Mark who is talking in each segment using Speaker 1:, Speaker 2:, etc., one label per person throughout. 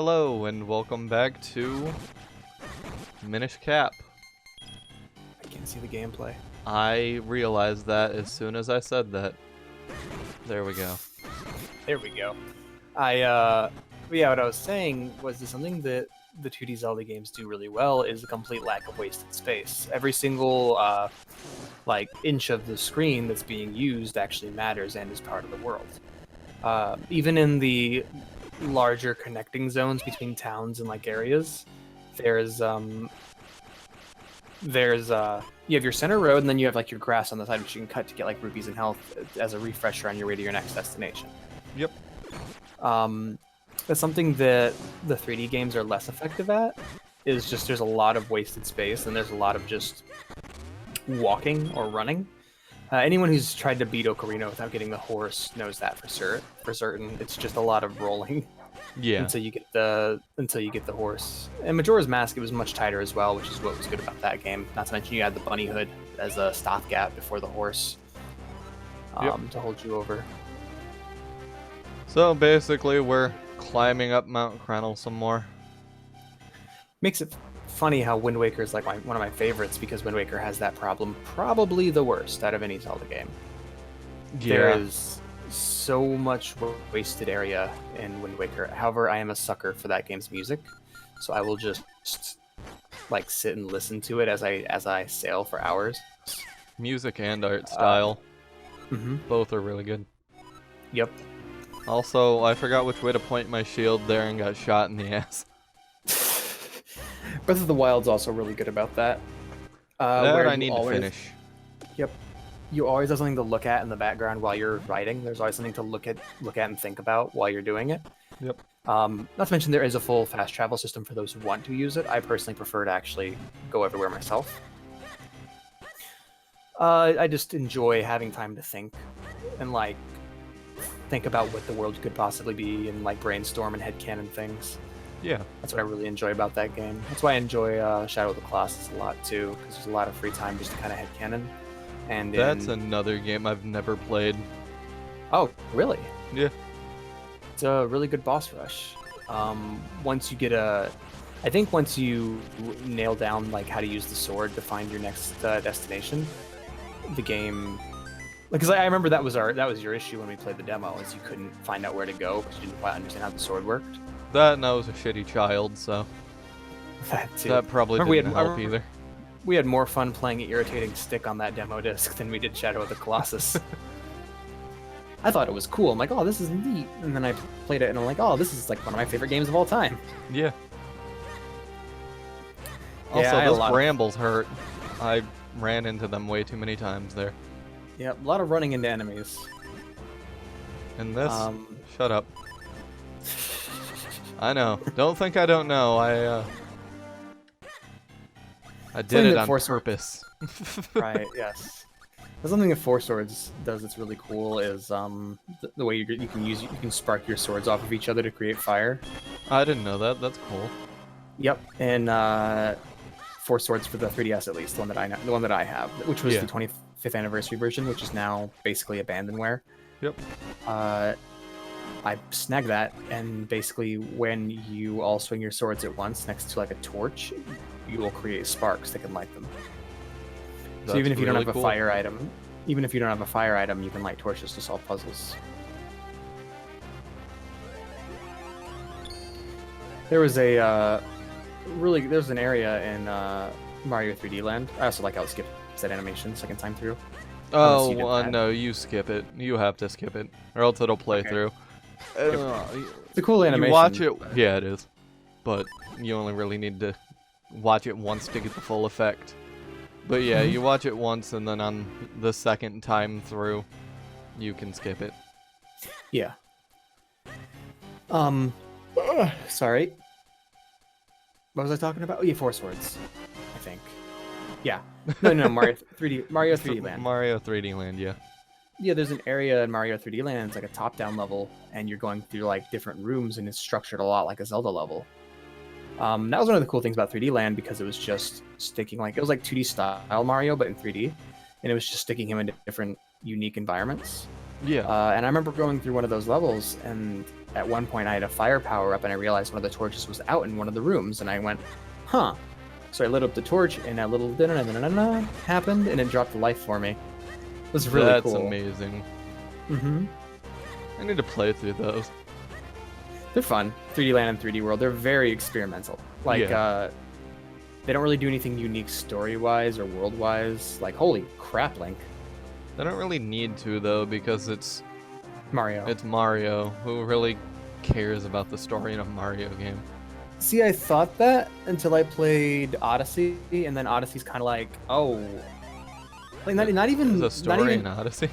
Speaker 1: Hello and welcome back to Minish Cap.
Speaker 2: I can't see the gameplay.
Speaker 1: I realized that as soon as I said that. There we go.
Speaker 2: There we go. What I was saying was that something that the 2D Zelda games do really well is the complete lack of wasted space. Every single inch of the screen that's being used actually matters and is part of the world. Even in the larger connecting zones between towns and areas, there's you have your center road, and then you have your grass on the side which you can cut to get rupees and health as a refresher on your way to your next destination.
Speaker 1: Yep.
Speaker 2: That's something that the 3D games are less effective at, is just there's a lot of wasted space and there's a lot of just walking or running. Anyone who's tried to beat Ocarina without getting the horse knows that for certain. It's just a lot of rolling.
Speaker 1: Yeah.
Speaker 2: Until you get the horse. And Majora's Mask, it was much tighter as well, which is what was good about that game. Not to mention you had the bunny hood as a stopgap before the horse to hold you over.
Speaker 1: So basically we're climbing up Mount Crenel some more.
Speaker 2: Makes it funny how Wind Waker is one of my favorites, because Wind Waker has that problem probably the worst out of any Zelda game.
Speaker 1: Yeah.
Speaker 2: There is so much wasted area in Wind Waker. However, I am a sucker for that game's music, so I will just sit and listen to it as I sail for hours.
Speaker 1: Music and art style. Both are really good.
Speaker 2: Yep.
Speaker 1: Also, I forgot which way to point my shield there and got shot in the ass.
Speaker 2: Breath of the Wild's also really good about that.
Speaker 1: That I need to finish.
Speaker 2: Yep. You always have something to look at in the background while you're riding. There's always something to look at and think about while you're doing it.
Speaker 1: Yep.
Speaker 2: Not to mention there is a full fast travel system for those who want to use it. I personally prefer to actually go everywhere myself. I just enjoy having time to think and think about what the world could possibly be and brainstorm and headcanon things.
Speaker 1: Yeah.
Speaker 2: That's what I really enjoy about that game. That's why I enjoy Shadow of the Colossus a lot too, because there's a lot of free time just to kind of headcanon. And
Speaker 1: that's another game I've never played.
Speaker 2: Oh, really?
Speaker 1: Yeah.
Speaker 2: It's a really good boss rush. Once you nail down how to use the sword to find your next destination, the game. Because I remember that was your issue when we played the demo, is you couldn't find out where to go because you didn't quite understand how the sword worked.
Speaker 1: That, and I was a shitty child, so
Speaker 2: that too.
Speaker 1: That probably didn't help either.
Speaker 2: We had more fun playing Irritating Stick on that demo disc than we did Shadow of the Colossus. I thought it was cool. I'm like, oh, this is neat. And then I played it, and I'm like, oh, this is one of my favorite games of all time.
Speaker 1: Yeah. Also, those brambles hurt. I ran into them way too many times there.
Speaker 2: Yeah, a lot of running into enemies.
Speaker 1: And this... Shut up. I know. Don't think I don't know. I did it on purpose.
Speaker 2: Right, yes. There's something that Four Swords does that's really cool is the way you can spark your swords off of each other to create fire.
Speaker 1: I didn't know that. That's cool.
Speaker 2: Yep, and Four Swords for the 3DS at least, the one that I have, which was the 25th anniversary version, which is now basically abandonware.
Speaker 1: Yep.
Speaker 2: I snagged that, and basically when you all swing your swords at once next to a torch, you will create sparks that can light them. So even if you don't have a fire item, you can light torches to solve puzzles. There's an area in Mario 3D Land. I also like how it skips that animation second time through.
Speaker 1: Oh, no, you skip it. You have to skip it, or else it'll play through.
Speaker 2: It's a cool animation.
Speaker 1: You watch it, yeah, it is, but you only really need to watch it once to get the full effect. But yeah, you watch it once, and then on the second time through, you can skip it.
Speaker 2: Yeah. Sorry. What was I talking about? Oh, yeah, Four Swords, I think. Yeah. No, Mario 3D Land.
Speaker 1: Mario 3D Land, yeah.
Speaker 2: Yeah, there's an area in Mario 3D Land, it's a top-down level, and you're going through different rooms, and it's structured a lot like a Zelda level. That was one of the cool things about 3D Land, because it was just sticking it was 2D style Mario, but in 3D, and it was just sticking him into different unique environments.
Speaker 1: Yeah.
Speaker 2: And I remember going through one of those levels, and at one point I had a fire power up, and I realized one of the torches was out in one of the rooms, and I went, huh. So I lit up the torch, and a little da-da-da-da-da happened, and it dropped the life for me. It was really
Speaker 1: That's
Speaker 2: cool.
Speaker 1: amazing.
Speaker 2: Mm-hmm.
Speaker 1: I need to play through those.
Speaker 2: They're fun. 3D Land and 3D World. They're very experimental. Like, they don't really do anything unique story-wise or world-wise. Like, holy crap, Link.
Speaker 1: They don't really need to, though, because it's
Speaker 2: Mario.
Speaker 1: It's Mario. Who really cares about the story in a Mario game?
Speaker 2: See, I thought that until I played Odyssey, and then Odyssey's kind of like, oh, like not even
Speaker 1: There's a story
Speaker 2: not even,
Speaker 1: in Odyssey.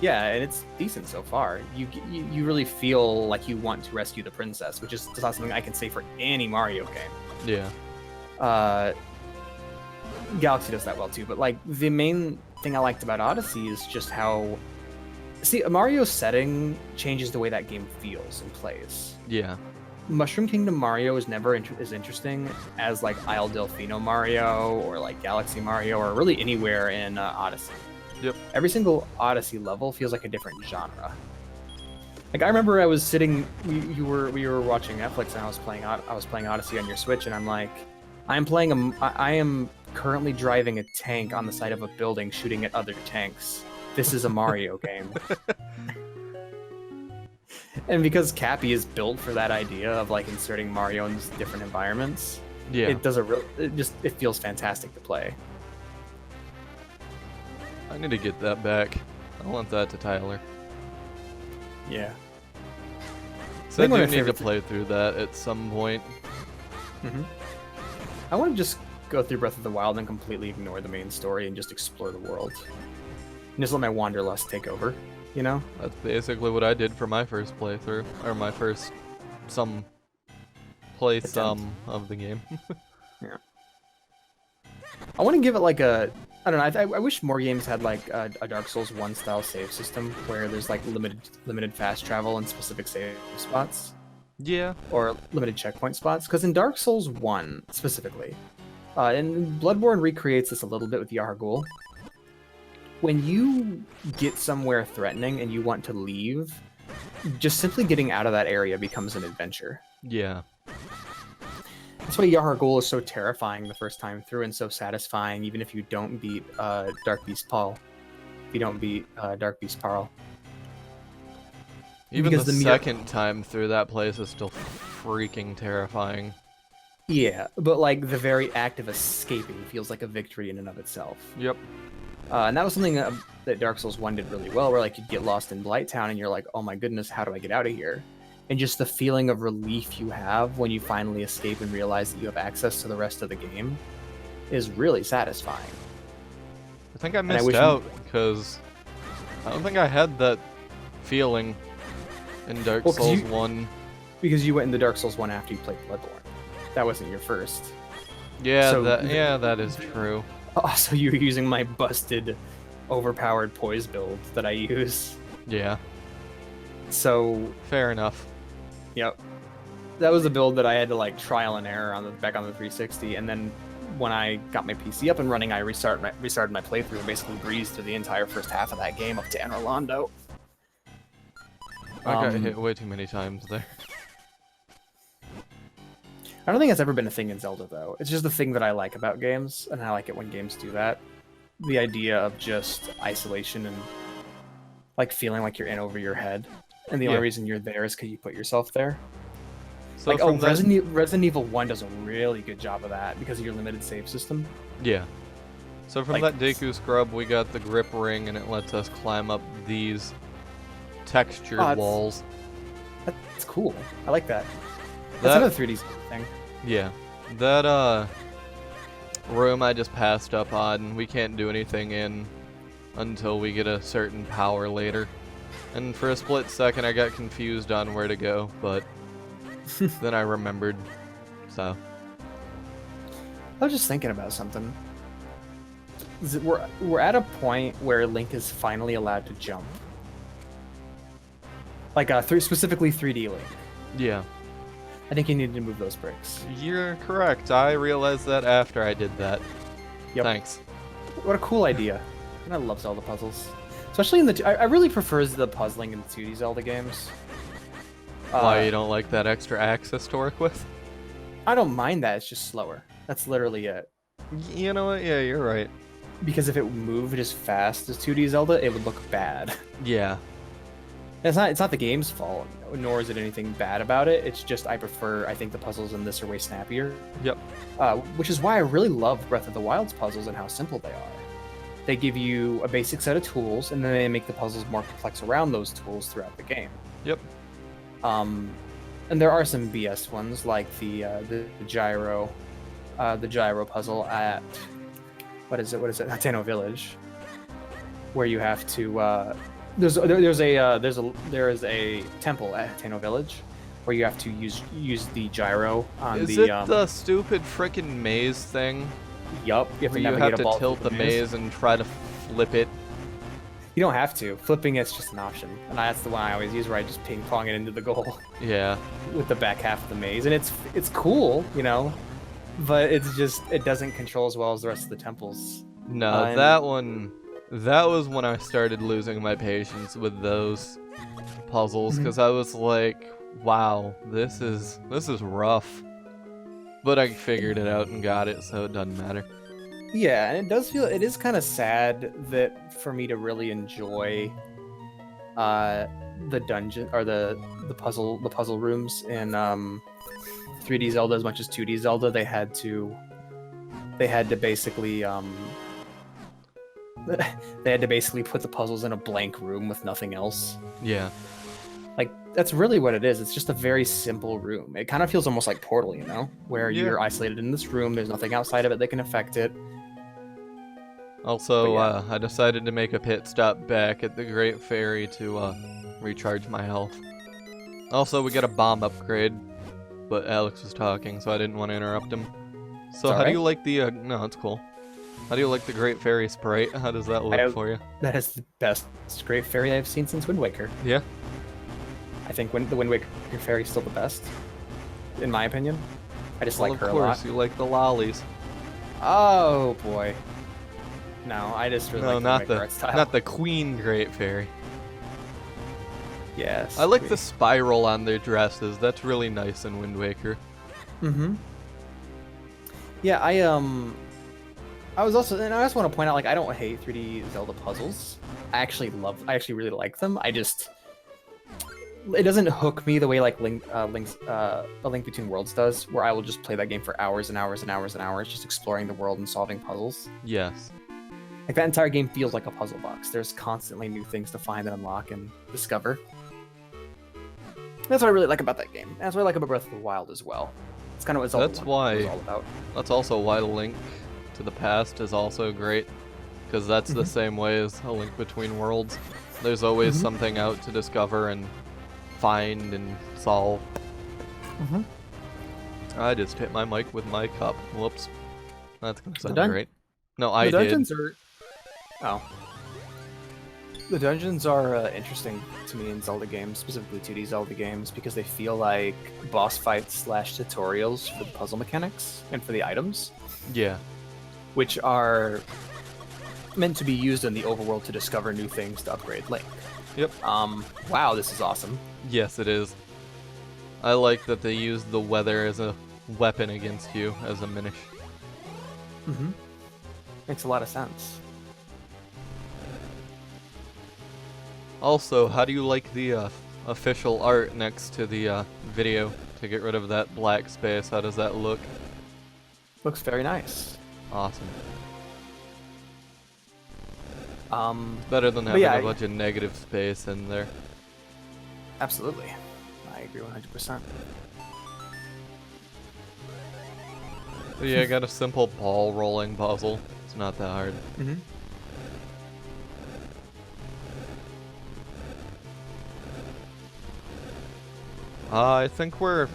Speaker 2: Yeah, and it's decent so far. You really feel like you want to rescue the princess, which is not something I can say for any Mario game.
Speaker 1: Yeah.
Speaker 2: Galaxy does that well too, but like the main thing I liked about Odyssey is just how, see, a Mario setting changes the way that game feels and plays.
Speaker 1: Yeah.
Speaker 2: Mushroom Kingdom Mario is never as interesting as like Isle Delfino Mario or like Galaxy Mario or really anywhere in Odyssey.
Speaker 1: Yep.
Speaker 2: Every single Odyssey level feels like a different genre. Like I remember I was sitting, we were watching Netflix, and I was playing Odyssey on your Switch, and I'm like, I am currently driving a tank on the side of a building, shooting at other tanks. This is a Mario game. And because Cappy is built for that idea of like inserting Mario in different environments,
Speaker 1: Yeah.
Speaker 2: it feels fantastic to play.
Speaker 1: I need to get that back. I want that to Tyler.
Speaker 2: Yeah.
Speaker 1: So I
Speaker 2: one
Speaker 1: do
Speaker 2: of my
Speaker 1: need to
Speaker 2: favorite
Speaker 1: play through that at some point.
Speaker 2: Mm-hmm. I want to just go through Breath of the Wild and completely ignore the main story and just explore the world. And just let my wanderlust take over, you know?
Speaker 1: That's basically what I did for my first playthrough, or my first play of the game.
Speaker 2: Yeah. I want to give it like a, I don't know, I wish more games had like a Dark Souls 1 style save system where there's like limited fast travel in specific save spots.
Speaker 1: Yeah.
Speaker 2: Or limited checkpoint spots, because in Dark Souls 1 specifically, and Bloodborne recreates this a little bit with Yargul. When you get somewhere threatening and you want to leave, just simply getting out of that area becomes an adventure.
Speaker 1: Yeah.
Speaker 2: That's why Yargul is so terrifying the first time through and so satisfying, even if you don't beat Dark Beast Paul. If you don't beat Dark Beast Parl.
Speaker 1: Even
Speaker 2: Because
Speaker 1: the
Speaker 2: the
Speaker 1: second time through that place is still freaking terrifying.
Speaker 2: Yeah, but like the very act of escaping feels like a victory in and of itself.
Speaker 1: Yep.
Speaker 2: And that was something that Dark Souls 1 did really well, where like you'd get lost in Blight Town and you're like, oh my goodness, how do I get out of here? And just the feeling of relief you have when you finally escape and realize that you have access to the rest of the game is really satisfying.
Speaker 1: I think I missed out because I don't think I had that feeling in Dark Souls 1.
Speaker 2: Because you went into Dark Souls 1 after you played Bloodborne. That wasn't your first.
Speaker 1: Yeah,
Speaker 2: So-
Speaker 1: that is true.
Speaker 2: Also, you were using my busted, overpowered poise build that I use.
Speaker 1: Yeah,
Speaker 2: So,
Speaker 1: fair enough.
Speaker 2: yep. That was a build that I had to like trial and error back on the 360, and then when I got my PC up and running, I restarted my playthrough and basically breezed through the entire first half of that game up to Enrolando.
Speaker 1: I got hit way too many times there.
Speaker 2: I don't think that's ever been a thing in Zelda, though. It's just the thing that I like about games, and I like it when games do that. The idea of just isolation and like feeling like you're in over your head, and the only reason you're there is because you put yourself there.
Speaker 1: So
Speaker 2: Like,
Speaker 1: from that,
Speaker 2: Resident Evil 1 does a really good job of that because of your limited save system.
Speaker 1: yeah. So from
Speaker 2: like-
Speaker 1: that Deku scrub, we got the grip ring, and it lets us climb up these textured
Speaker 2: Oh,
Speaker 1: walls.
Speaker 2: That's cool. I like that. That's
Speaker 1: That-
Speaker 2: another 3D thing.
Speaker 1: Yeah, that room I just passed up on, we can't do anything in until we get a certain power later. And for a split second I got confused on where to go, but then I remembered, so.
Speaker 2: I was just thinking about something. We're at a point where Link is finally allowed to jump. Like specifically 3D Link.
Speaker 1: Yeah,
Speaker 2: I think you need to move those bricks.
Speaker 1: you're correct. I realized that after I did that.
Speaker 2: Yep.
Speaker 1: Thanks.
Speaker 2: What a cool idea. And I love Zelda puzzles. Especially in the, I really prefer the puzzling in the 2D Zelda games.
Speaker 1: Why you don't like that extra axis to work with?
Speaker 2: I don't mind that. It's just slower. That's literally it.
Speaker 1: You know what? Yeah, you're right.
Speaker 2: Because if it moved as fast as 2D Zelda, it would look bad.
Speaker 1: Yeah.
Speaker 2: It's not the game's fault, nor is it anything bad about it. It's just I think the puzzles in this are way snappier.
Speaker 1: Yep.
Speaker 2: Which is why I really love Breath of the Wild's puzzles and how simple they are. They give you a basic set of tools, and then they make the puzzles more complex around those tools throughout the game.
Speaker 1: Yep.
Speaker 2: And there are some BS ones like the gyro puzzle at what is it? Hateno Village, where you have to there is a temple at Hateno Village where you have to use the gyro on
Speaker 1: Is
Speaker 2: the
Speaker 1: it the stupid frickin' maze thing?
Speaker 2: Yup, you have to
Speaker 1: Where you
Speaker 2: navigate
Speaker 1: have
Speaker 2: a ball
Speaker 1: to tilt
Speaker 2: through
Speaker 1: the maze and try to flip it.
Speaker 2: You don't have to. Flipping it's just an option, and that's the one I always use, where I just ping pong it into the goal
Speaker 1: Yeah.
Speaker 2: with the back half of the maze, and it's cool, you know, but it doesn't control as well as the rest of the temples.
Speaker 1: No, that was when I started losing my patience with those puzzles, because I was like, wow, this is rough. But I figured it out and got it, so it doesn't matter.
Speaker 2: Yeah, and it is kind of sad that for me to really enjoy the dungeon or the puzzle rooms in 3D Zelda as much as 2D Zelda, they had to basically put the puzzles in a blank room with nothing else.
Speaker 1: Yeah.
Speaker 2: Like, that's really what it is. It's just a very simple room. It kind of feels almost like Portal, you know, where you're isolated in this room. There's nothing outside of it that can affect it.
Speaker 1: Also,
Speaker 2: yeah.
Speaker 1: I decided to make a pit stop back at the Great Fairy to recharge my health. Also, we got a bomb upgrade, but Alex was talking, so I didn't want to interrupt him. So how do you like the... no, it's cool. How do you like the Great Fairy sprite? How does that look for you?
Speaker 2: That is the best Great Fairy I've seen since Wind Waker.
Speaker 1: Yeah?
Speaker 2: I think the Wind Waker Fairy is still the best, in my opinion. I just like her a lot.
Speaker 1: Of course, you like the lollies.
Speaker 2: Oh, boy. No, I just really like the art style.
Speaker 1: Not the Queen Great Fairy.
Speaker 2: Yes.
Speaker 1: I like the spiral on their dresses. That's really nice in Wind Waker.
Speaker 2: Mm-hmm. Yeah, I also want to point out, like, I don't hate 3D Zelda puzzles. I actually really like them. It doesn't hook me the way like A Link Between Worlds does, where I will just play that game for hours and hours and hours and hours, just exploring the world and solving puzzles.
Speaker 1: Yes.
Speaker 2: Like, that entire game feels like a puzzle box. There's constantly new things to find and unlock and discover. That's what I really like about that game. That's what I like about Breath of the Wild as well. It's kind of what Zelda 1 was all about.
Speaker 1: That's also why Link to the Past is also great, because that's the same way as A Link Between Worlds. There's always something out to discover and find and solve. I just hit my mic with my cup. Whoops. That's gonna sound great. No, I did.
Speaker 2: Dungeons are... Oh. The dungeons are interesting to me in Zelda games, specifically 2D Zelda games, because they feel like boss fights / tutorials for the puzzle mechanics and for the items.
Speaker 1: Yeah.
Speaker 2: Which are meant to be used in the overworld to discover new things to upgrade Link.
Speaker 1: Yep.
Speaker 2: Wow, this is awesome.
Speaker 1: Yes, it is. I like that they use the weather as a weapon against you as a Minish.
Speaker 2: Makes a lot of sense.
Speaker 1: Also, how do you like the official art next to the video to get rid of that black space? How does that look?
Speaker 2: Looks very nice.
Speaker 1: Awesome.
Speaker 2: Better
Speaker 1: than having a bunch of negative space in there.
Speaker 2: Absolutely. I agree 100%.
Speaker 1: But yeah, I got a simple ball rolling puzzle. It's not that hard. I think we're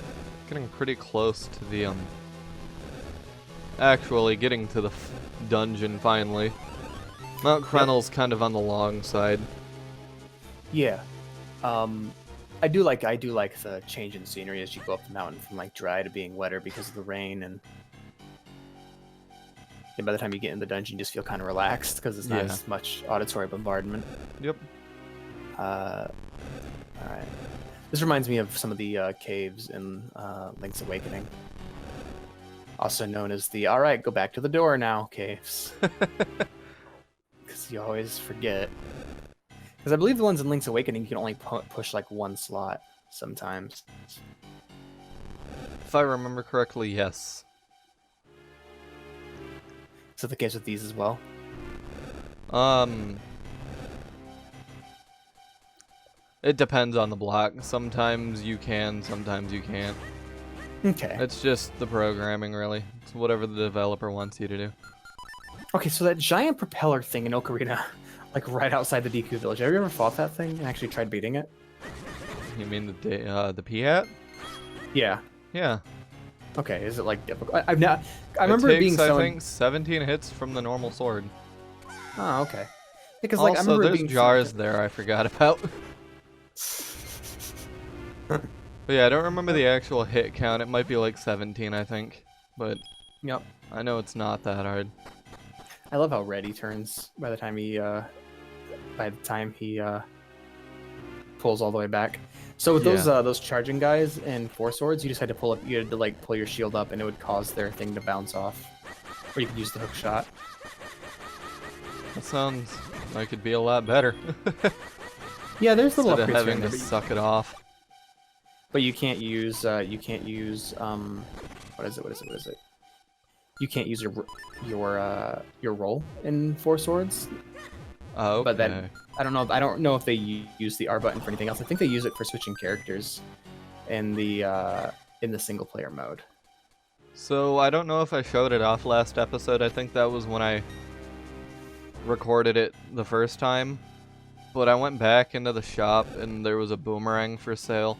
Speaker 1: getting pretty close to the actually getting to the dungeon finally. Mount Crenel's kind of on the long side.
Speaker 2: Yeah. I do like the change in scenery as you go up the mountain from like dry to being wetter because of the rain, and And by the time you get in the dungeon, you just feel kind of relaxed because it's not as much auditory bombardment.
Speaker 1: Yep.
Speaker 2: All right. This reminds me of some of the caves in Link's Awakening. Also known as the "all right, go back to the door now" caves. Because you always forget. Because I believe the ones in Link's Awakening you can only push like one slot sometimes.
Speaker 1: If I remember correctly, yes.
Speaker 2: Is that the case with these as well?
Speaker 1: It depends on the block. Sometimes you can, sometimes you can't.
Speaker 2: Okay.
Speaker 1: It's just the programming, really. It's whatever the developer wants you to do.
Speaker 2: Okay, so that giant propeller thing in Ocarina, like right outside the Deku Village, have you ever fought that thing and actually tried beating it?
Speaker 1: You mean the P-hat?
Speaker 2: Yeah.
Speaker 1: Yeah.
Speaker 2: Okay, is it like difficult? I remember it being
Speaker 1: I think 17 hits from the normal sword.
Speaker 2: Oh, okay. Because
Speaker 1: Also,
Speaker 2: like I remember
Speaker 1: there's
Speaker 2: being
Speaker 1: jars there I forgot about. But yeah, I don't remember the actual hit count. It might be like 17, I think. But
Speaker 2: Yep.
Speaker 1: I know it's not that hard.
Speaker 2: I love how red he turns by the time he pulls all the way back. So with those charging guys and Four Swords, you just had to pull your shield up and it would cause their thing to bounce off. Or you could use the hook shot.
Speaker 1: That sounds like it'd be a lot better.
Speaker 2: Yeah, there's little
Speaker 1: Instead of
Speaker 2: upgrades
Speaker 1: having
Speaker 2: here,
Speaker 1: to suck it off.
Speaker 2: but you can't use what is it? You can't use your roll in Four Swords.
Speaker 1: Oh, okay.
Speaker 2: But then I don't know if they use the R button for anything else. I think they use it for switching characters in the single player mode.
Speaker 1: So I don't know if I showed it off last episode. I think that was when I recorded it the first time. But I went back into the shop and there was a boomerang for sale.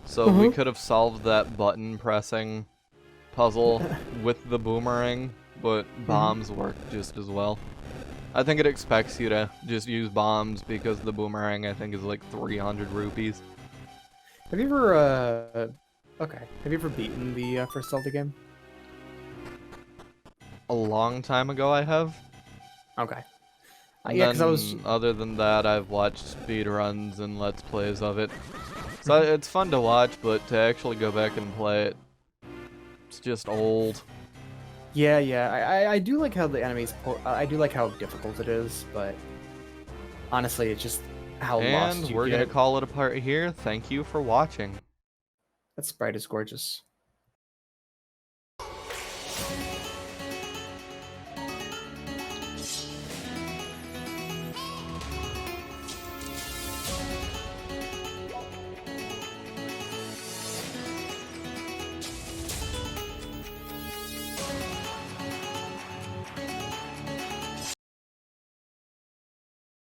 Speaker 1: So we could have solved that button pressing puzzle with the boomerang, but bombs work just as well. I think it expects you to just use bombs because the boomerang I think is like 300 rupees.
Speaker 2: Have you ever beaten the first Zelda game?
Speaker 1: A long time ago I have.
Speaker 2: Okay.
Speaker 1: And
Speaker 2: Yeah, because
Speaker 1: other than that, I've watched speedruns and Let's Plays of it. So it's fun to watch, but to actually go back and play it, it's just old.
Speaker 2: Yeah. I do like how the enemies. I do like how difficult it is, but honestly, it's just how lost you
Speaker 1: And we're gonna call it a part here. Thank you for watching.
Speaker 2: That sprite is gorgeous.